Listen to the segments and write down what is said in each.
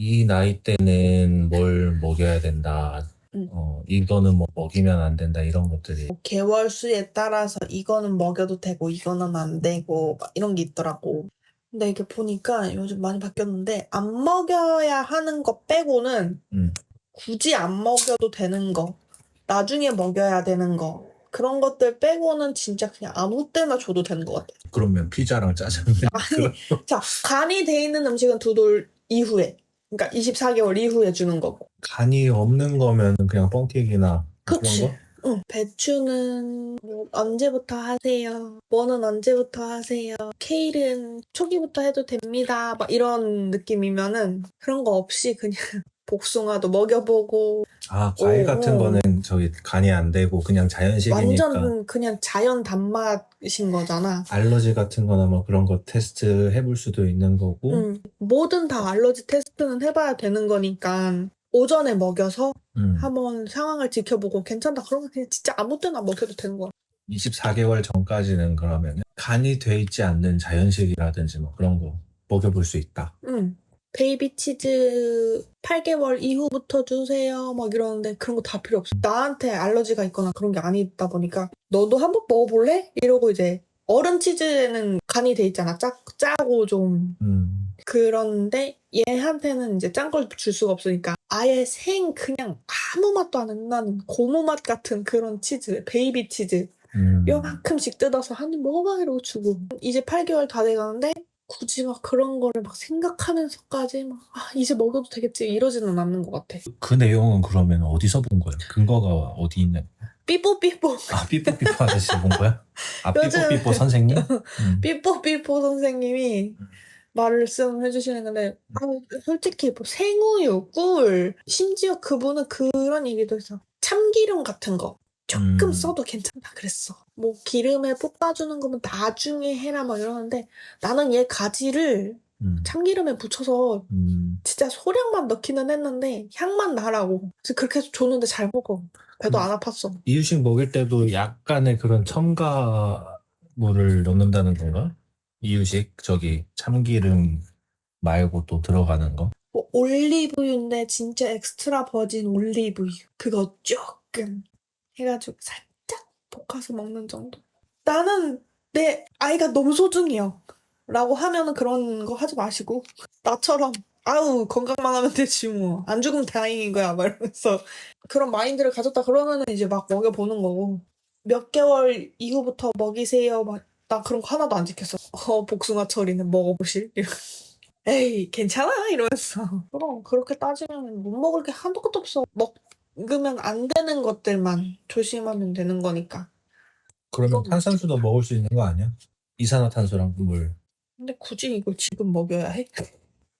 이 나이 때는 뭘 먹여야 된다. 음. 이거는 뭐 먹이면 안 된다. 이런 것들이. 개월 수에 따라서 이거는 먹여도 되고 이거는 안 되고 막 이런 게 있더라고. 근데 이게 보니까 요즘 많이 바뀌었는데 안 먹여야 하는 거 빼고는 음. 굳이 안 먹여도 되는 거, 나중에 먹여야 되는 거 그런 것들 빼고는 진짜 그냥 아무 때나 줘도 되는 것 같아. 그러면 피자랑 짜장면 그런 거. 자, 간이 돼 있는 음식은 2돌 이후에, 그러니까 24개월 이후에 주는 거고. 간이 없는 거면 그냥 뻥튀기나 그런 그치. 거? 응. 배추는 뭐 언제부터 하세요? 뭐는 언제부터 하세요? 케일은 초기부터 해도 됩니다. 막 이런 느낌이면은 그런 거 없이 그냥 복숭아도 먹여보고. 과일 같은 거는 저기 간이 안 되고 그냥 자연식이니까. 완전 그냥 자연 단맛인 거잖아. 알러지 같은 거나 뭐 그런 거 테스트 해볼 수도 있는 거고. 뭐든 다 알러지 테스트는 해봐야 되는 거니까 오전에 먹여서 음. 한번 상황을 지켜보고 괜찮다 그러면 그냥 진짜 아무 때나 먹여도 되는 거야. 24개월 전까지는 그러면 간이 돼 있지 않는 자연식이라든지 뭐 그런 거 먹여볼 수 있다. 베이비 치즈 8개월 이후부터 주세요 막 이러는데 그런 거 다 필요 없어. 나한테 알러지가 있거나 그런 게 아니다 보니까 너도 한번 먹어볼래? 이러고 이제 어른 치즈에는 간이 돼 있잖아. 짜고 좀. 그런데 얘한테는 이제 짠 걸 줄 수가 없으니까 아예 그냥 아무 맛도 안 나는 고무 맛 같은 그런 치즈, 베이비 치즈 요만큼씩 뜯어서 한 입 먹어봐 이러고 주고. 이제 8개월 다 돼가는데 굳이 막 그런 거를 막 생각하면서까지 막 이제 먹여도 되겠지 이러지는 않는 것 같아. 그 내용은 그러면 어디서 본 거야? 근거가 어디 있는? 삐뽀삐뽀. 삐뽀삐뽀 아저씨 본 거야? 요즘 삐뽀삐뽀 선생님? 삐뽀삐뽀 선생님이 말씀해 주시는 건데 솔직히 뭐 생우유, 꿀 심지어 그분은 그런 얘기도 했어. 참기름 같은 거 조금 써도 괜찮다 그랬어. 뭐 기름에 볶아주는 거면 나중에 해라 막 이러는데 나는 얘 가지를 참기름에 묻혀서 진짜 소량만 넣기는 했는데 향만 나라고. 그래서 그렇게 해서 줬는데 잘 먹어. 배도 안 아팠어. 이유식 먹일 때도 약간의 그런 첨가물을 넣는다는 건가? 이유식 저기 참기름 말고 또 들어가는 거? 뭐 올리브유인데 진짜 엑스트라 버진 올리브유 그거 조금 해가지고 살짝 볶아서 먹는 정도. 나는 내 아이가 너무 소중해요 라고 하면은 그런 거 하지 마시고 나처럼 아우 건강만 하면 되지 뭐 안 죽으면 다행인 거야 막 이러면서 그런 마인드를 가졌다 그러면은 이제 막 먹여보는 거고. 몇 개월 이후부터 먹이세요 막 나 그런 거 하나도 안 지켰어. 복숭아 처리는 먹어보실? 에이 괜찮아 이러면서. 그럼 그렇게 따지면 못 먹을 게 한도 끝도 없어. 먹으면 안 되는 것들만 조심하면 되는 거니까. 그러면 탄산수도 먹을 수 있는 거 아니야? 이산화탄소랑 물. 근데 굳이 이걸 지금 먹여야 해?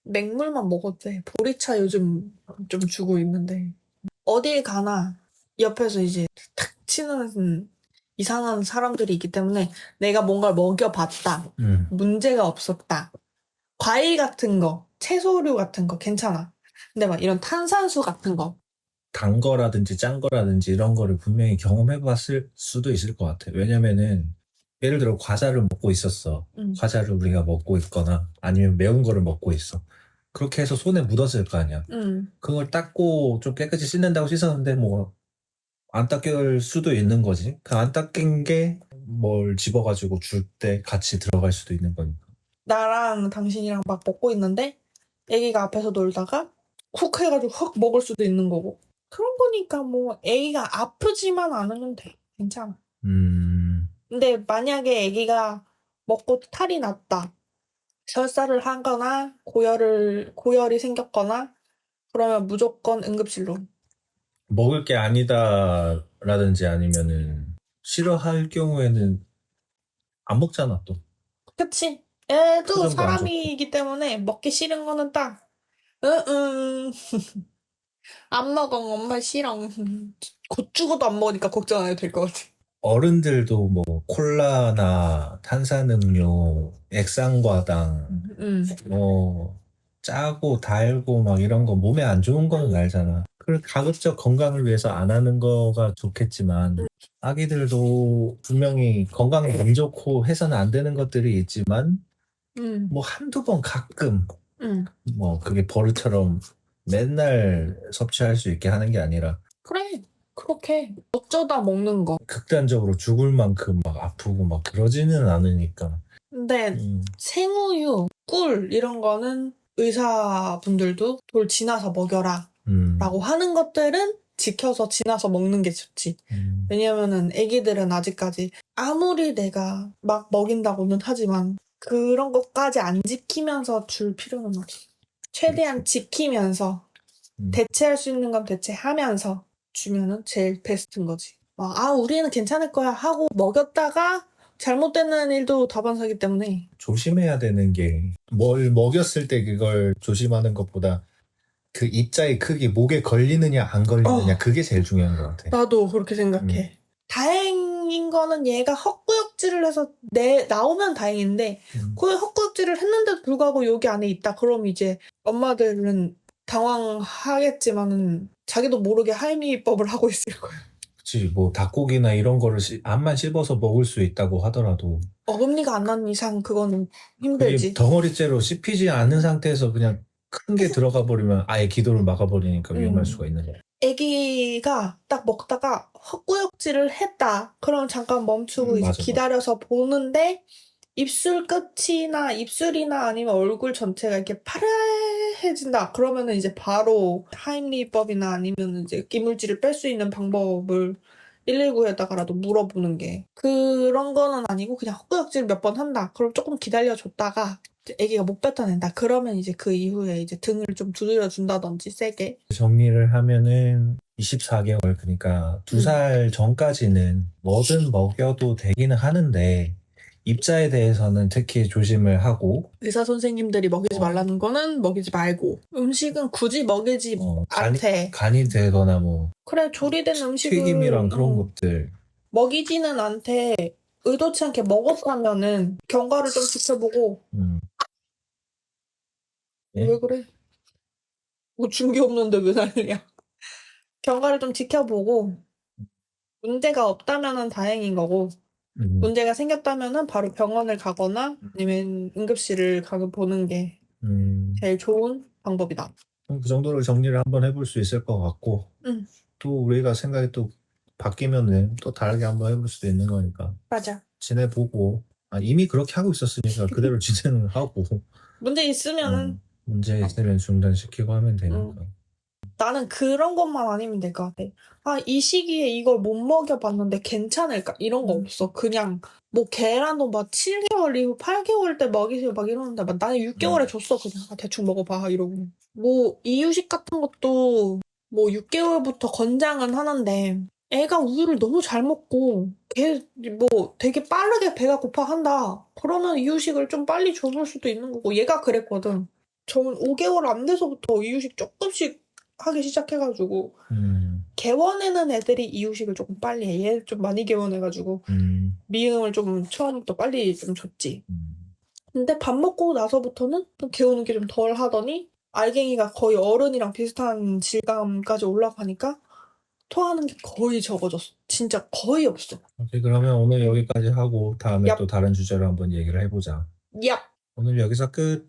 맹물만 먹어도 돼. 보리차 요즘 좀 주고 있는데 어딜 가나 옆에서 이제 탁 치는 이상한 사람들이 있기 때문에 내가 뭔가를 먹여봤다. 문제가 없었다. 과일 같은 거, 채소류 같은 거 괜찮아. 근데 막 이런 탄산수 같은 거 단 거라든지 짠 거라든지 이런 거를 분명히 경험해 봤을 수도 있을 것 같아. 왜냐면은 예를 들어 과자를 먹고 있었어. 과자를 우리가 먹고 있거나 아니면 매운 거를 먹고 있어. 그렇게 해서 손에 묻었을 거 아니야. 그걸 닦고 좀 깨끗이 씻는다고 씻었는데 뭐 안 닦일 수도 있는 거지. 그 안 닦인 게 뭘 집어가지고 줄 때 같이 들어갈 수도 있는 거니까. 나랑 당신이랑 막 먹고 있는데 애기가 앞에서 놀다가 쿡 해가지고 헉 먹을 수도 있는 거고. 그런 거니까 뭐 애기가 아프지만 않으면 돼. 괜찮아. 근데 만약에 애기가 먹고 탈이 났다. 설사를 하거나 고열이 생겼거나 그러면 무조건 응급실로. 먹을 게 아니다라든지 아니면은 싫어할 경우에는 안 먹잖아 또. 그치? 애도 표정도 안 사람이기 때문에 먹기 싫은 거는 딱 응응 안 먹어 엄마 싫어. 곧 죽어도 안 먹으니까 걱정 안 해도 될 것 같아. 어른들도 뭐 콜라나 탄산음료, 액상과당, 뭐 짜고 달고 막 이런 거 몸에 안 좋은 거는 알잖아. 그걸 가급적 건강을 위해서 안 하는 거가 좋겠지만 아기들도 분명히 건강에 안 좋고 해서는 안 되는 것들이 있지만 뭐 한두 번 가끔 응. 뭐 그게 버릇처럼 맨날 섭취할 수 있게 하는 게 아니라 그래. 그렇게 어쩌다 먹는 거. 극단적으로 죽을 만큼 막 아프고 막 그러지는 않으니까. 근데 생우유, 꿀 이런 거는 의사분들도 돌 지나서 먹여라 라고 하는 것들은 지켜서 지나서 먹는 게 좋지. 왜냐면은 애기들은 아직까지 아무리 내가 막 먹인다고는 하지만 그런 것까지 안 지키면서 줄 필요는 없어. 최대한 지키면서 대체할 수 있는 건 대체하면서 주면은 제일 베스트인 거지. 우리는 괜찮을 거야 하고 먹였다가 잘못되는 일도 다반사기 때문에. 조심해야 되는 게 뭘 먹였을 때 그걸 조심하는 것보다 그 입자의 크기, 목에 걸리느냐 안 걸리느냐 그게 제일 중요한 것 같아. 나도 그렇게 생각해. 다행인 거는 얘가 헛구역질을 해서 나오면 다행인데 그 헛구역질을 했는데도 불구하고 여기 안에 있다. 그럼 이제 엄마들은 당황하겠지만은 자기도 모르게 하임이법을 하고 있을 거야. 그치, 뭐 닭고기나 이런 거를 암만 씹어서 먹을 수 있다고 하더라도 어금니가 안 나는 이상 그거는 그게 힘들지. 덩어리째로 씹히지 않는 상태에서 그냥 큰 게 들어가 버리면 아예 기도를 막아버리니까 위험할 수가 있는 거야. 애기가 딱 먹다가 헛구역질을 했다. 그럼 잠깐 멈추고 이제 맞아. 기다려서 보는데 입술 끝이나 입술이나 아니면 얼굴 전체가 이렇게 파래해진다. 그러면은 이제 바로 하임리법이나 아니면 이제 이물질을 뺄 수 있는 방법을 119에다가라도 물어보는 게 그런 거는 아니고 그냥 헛구역질 몇 번 한다. 그럼 조금 기다려줬다가 이제 애기가 못 뱉어낸다. 그러면 이제 그 이후에 이제 등을 좀 두드려 준다든지 세게. 정리를 하면은 24개월, 그러니까 2살 전까지는 뭐든 먹여도 되기는 하는데 입자에 대해서는 특히 조심을 하고 의사 선생님들이 먹이지 말라는 거는 먹이지 말고 음식은 굳이 먹이지 않대. 간이 되거나 뭐 그래 조리된 음식을 튀김이랑 그런 것들 먹이지는 않대. 의도치 않게 먹었다면은 경과를 좀 지켜보고. 예? 왜 그래? 뭐 준 게 없는데 왜 난리야? 경과를 좀 지켜보고 문제가 없다면은 다행인 거고 문제가 생겼다면은 바로 병원을 가거나 아니면 응급실을 가서 보는 게 제일 좋은 방법이다. 그 정도로 정리를 한번 해볼 수 있을 것 같고 또 우리가 생각이 또 바뀌면은 또 다르게 한번 해볼 수도 있는 거니까 맞아. 지내보고 이미 그렇게 하고 있었으니까 그대로 진행을 하고 문제 있으면은 문제 있으면 중단시키고 하면 되니까. 나는 그런 것만 아니면 될 것 같아. 이 시기에 이걸 못 먹여봤는데 괜찮을까? 이런 거 없어. 그냥 뭐 계란도 막 7개월 이후 8개월 때 먹이세요 막 이러는데 막 나는 6개월에 줬어 그냥. 대충 먹어봐 이러고. 뭐 이유식 같은 것도 뭐 6개월부터 권장은 하는데 애가 우유를 너무 잘 먹고 걔 뭐 되게 빠르게 배가 고파한다. 그러면 이유식을 좀 빨리 줘볼 수도 있는 거고 얘가 그랬거든. 저는 5개월 안 돼서부터 이유식 조금씩 하기 시작해가지고 개원에는 애들이 이유식을 조금 빨리 해. 얘 좀 많이 개원해가지고 미음을 좀 처음부터 빨리 좀 줬지. 근데 밥 먹고 나서부터는 좀 개우는 게 좀 덜 하더니 알갱이가 거의 어른이랑 비슷한 질감까지 올라가니까 토하는 게 거의 적어졌어. 진짜 거의 없어. 오케이, 그러면 오늘 여기까지 하고 다음에 얍. 또 다른 주제로 한번 얘기를 해보자. 야. 오늘 여기서 끝.